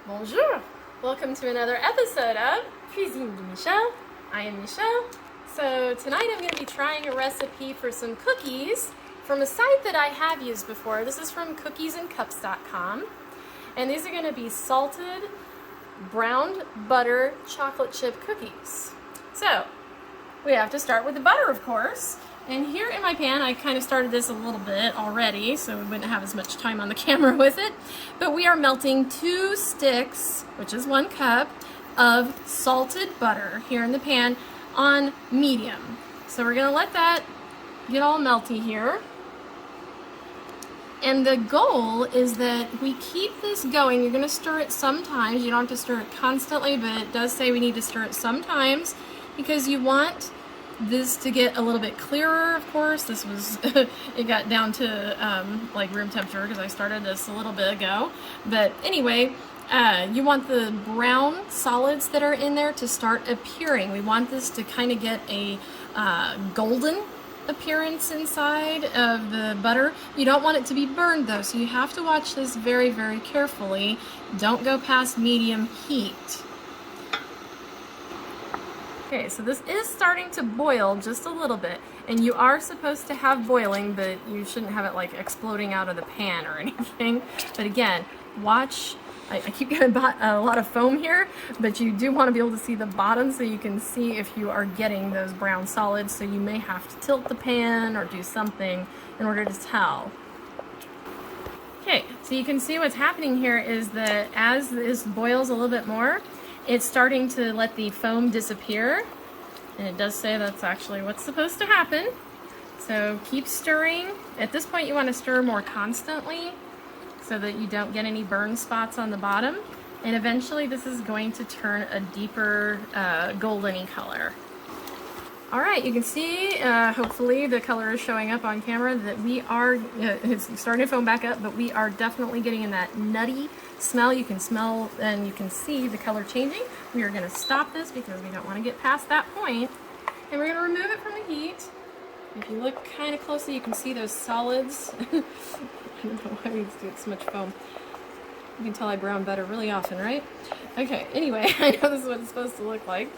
Bonjour! Welcome to another episode of Cuisine de Michelle. I am Michelle. So tonight I'm going to be trying a recipe for some cookies from a site that I have used before. This is from cookiesandcups.com. And these are going to be salted browned butter chocolate chip cookies. So we have to start with the butter, of course. And here in my pan, I kind of started this a little bit already, so we wouldn't have as much time on the camera with it. But we are melting 2 sticks, which is 1 cup, of salted butter here in the pan on medium. So we're gonna let that get all melty here. And the goal is that we keep this going. You're gonna stir it sometimes. You don't have to stir it constantly, but it does say we need to stir it sometimes because you want this to get a little bit clearer, of course. This was, it got down to like room temperature because I started this a little bit ago. But anyway, you want the brown solids that are in there to start appearing. We want this to kind of get a golden appearance inside of the butter. You don't want it to be burned though, so you have to watch this very, very carefully. Don't go past medium heat. Okay, so this is starting to boil just a little bit, and you are supposed to have boiling, but you shouldn't have it like exploding out of the pan or anything. But again, watch. I keep getting a lot of foam here, but you do want to be able to see the bottom so you can see if you are getting those brown solids, so you may have to tilt the pan or do something in order to tell. Okay, so you can see what's happening here is that as this boils a little bit more, it's starting to let the foam disappear, and it does say that's actually what's supposed to happen. So keep stirring. At this point you want to stir more constantly so that you don't get any burn spots on the bottom, and eventually this is going to turn a deeper golden-y color. Alright, you can see, hopefully the color is showing up on camera, that we are, it's starting to foam back up, but we are definitely getting in that nutty smell. You can smell and you can see the color changing. We are going to stop this because we don't want to get past that point. And we're going to remove it from the heat. If you look kind of closely, you can see those solids. I don't know why we get so much foam. You can tell I brown butter really often, right? Okay, anyway, I know this is what it's supposed to look like.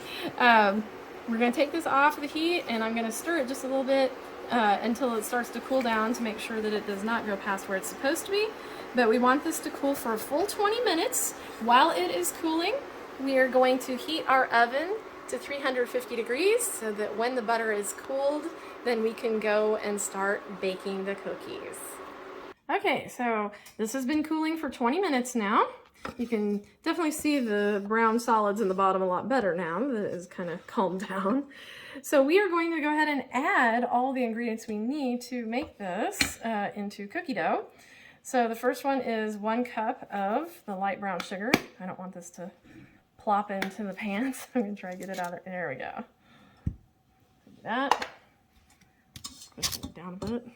We're going to take this off the heat, and I'm going to stir it just a little bit until it starts to cool down to make sure that it does not go past where it's supposed to be. But we want this to cool for a full 20 minutes. While it is cooling, we are going to heat our oven to 350 degrees so that when the butter is cooled, then we can go and start baking the cookies. Okay, so this has been cooling for 20 minutes now. You can definitely see the brown solids in the bottom a lot better now that it has kind of calmed down. So we are going to go ahead and add all the ingredients we need to make this into cookie dough. So the first one is 1 cup of the light brown sugar. I don't want this to plop into the pan, so I'm going to try to get it out of there. We go. Like that. Push it down a bit.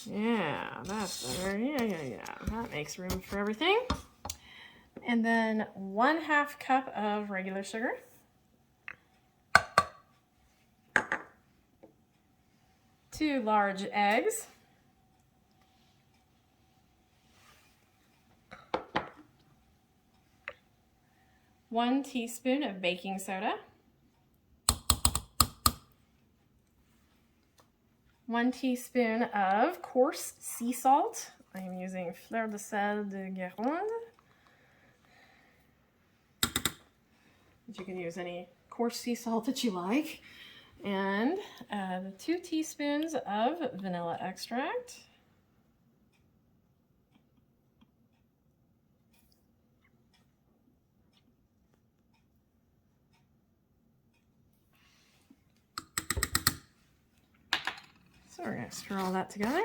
Yeah, that's better. Yeah. That makes room for everything. And then 1/2 cup of regular sugar. 2 large eggs. 1 teaspoon of baking soda. 1 teaspoon of coarse sea salt. I am using fleur de sel de Guérande. But you can use any coarse sea salt that you like. And 2 teaspoons of vanilla extract. So we're going to stir all that together.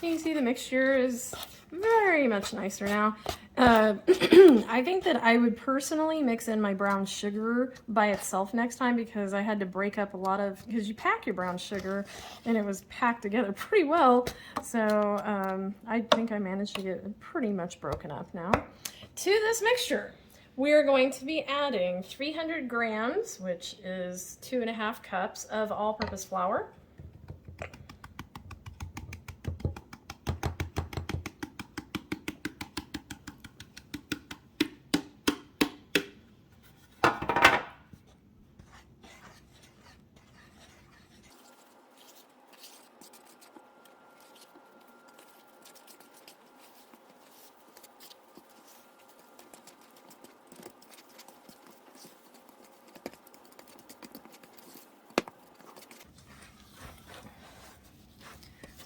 You can see the mixture is very much nicer now. I think that I would personally mix in my brown sugar by itself next time, because I had to break up a lot of, because you pack your brown sugar and it was packed together pretty well. So I think I managed to get it pretty much broken up now. To this mixture, we're going to be adding 300 grams, which is 2.5 cups of all-purpose flour.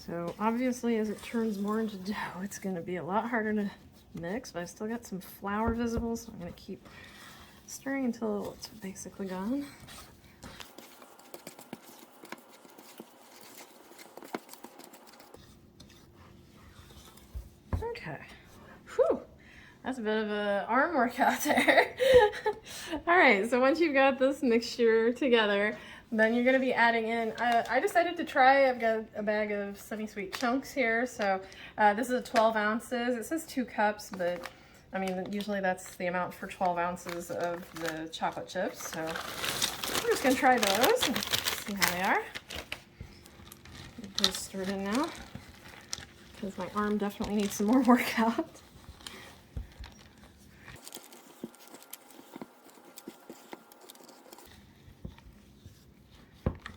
So obviously as it turns more into dough, it's going to be a lot harder to mix, but I've still got some flour visible, so I'm going to keep stirring until it's basically gone. Okay. Whew. That's a bit of an arm workout there. All right, so once you've got this mixture together, then you're going to be adding in, I decided to try, I've got a bag of semi-sweet chunks here, so this is 12 ounces. It says 2 cups, but I mean, usually that's the amount for 12 ounces of the chocolate chips, so we're just going to try those and see how they are. Get those stirred in now, because my arm definitely needs some more workout.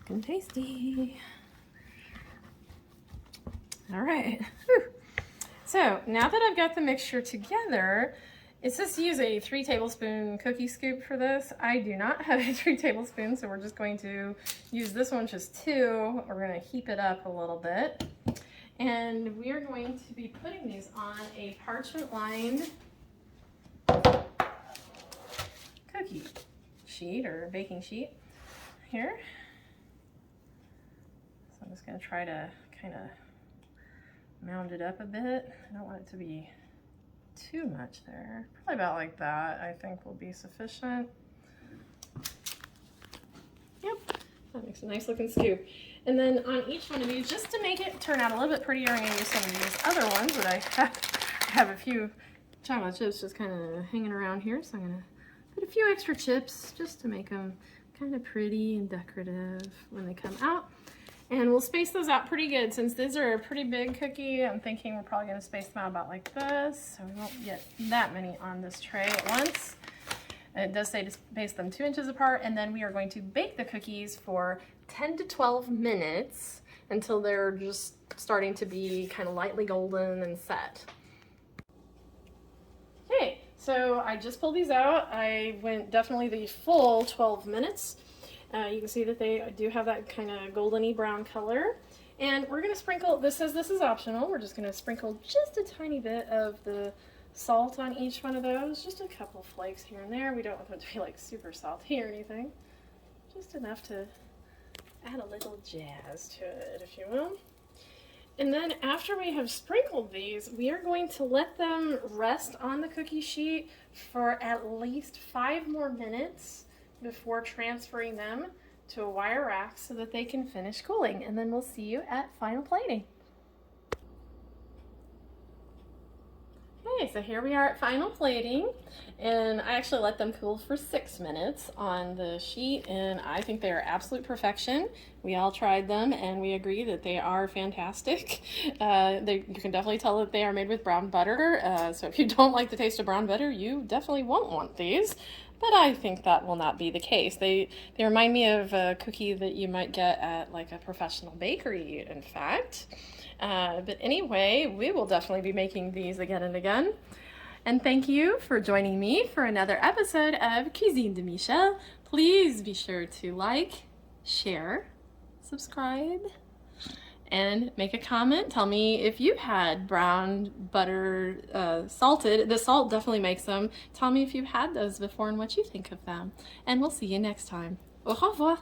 And tasty. All right. Whew. So now that I've got the mixture together, it says to use a 3 tablespoon cookie scoop for this. I do not have a 3 tablespoons, so we're just going to use this one, just 2. We're going to heap it up a little bit. And we are going to be putting these on a parchment lined cookie sheet or baking sheet here. I'm just going to try to kind of mound it up a bit. I don't want it to be too much there. Probably about like that, I think, will be sufficient. Yep, that makes a nice looking scoop. And then on each one of these, just to make it turn out a little bit prettier, I'm going to use some of these other ones that I have a few chocolate chips just kind of hanging around here. So I'm going to put a few extra chips just to make them kind of pretty and decorative when they come out. And we'll space those out pretty good. Since these are a pretty big cookie, I'm thinking we're probably going to space them out about like this, so we won't get that many on this tray at once. And it does say to space them 2 inches apart, and then we are going to bake the cookies for 10 to 12 minutes until they're just starting to be kind of lightly golden and set. Okay, so I just pulled these out. I went definitely the full 12 minutes. You can see that they do have that kind of goldeny brown color. And we're going to sprinkle, this says this is optional, we're just going to sprinkle just a tiny bit of the salt on each one of those. Just a couple flakes here and there. We don't want them to be like super salty or anything. Just enough to add a little jazz to it, if you will. And then after we have sprinkled these, we are going to let them rest on the cookie sheet for at least 5 more minutes before transferring them to a wire rack so that they can finish cooling. And then we'll see you at final plating. Okay, so here we are at final plating, and I actually let them cool for 6 minutes on the sheet, and I think they are absolute perfection. We all tried them and we agree that they are fantastic. You can definitely tell that they are made with brown butter, so if you don't like the taste of brown butter, you definitely won't want these. But I think that will not be the case. They remind me of a cookie that you might get at like a professional bakery, in fact. But anyway, we will definitely be making these again and again. And thank you for joining me for another episode of Cuisine de Michel. Please be sure to like, share, subscribe, and make a comment. Tell me if you've had brown butter salted. The salt definitely makes them. Tell me if you've had those before and what you think of them. And we'll see you next time. Au revoir.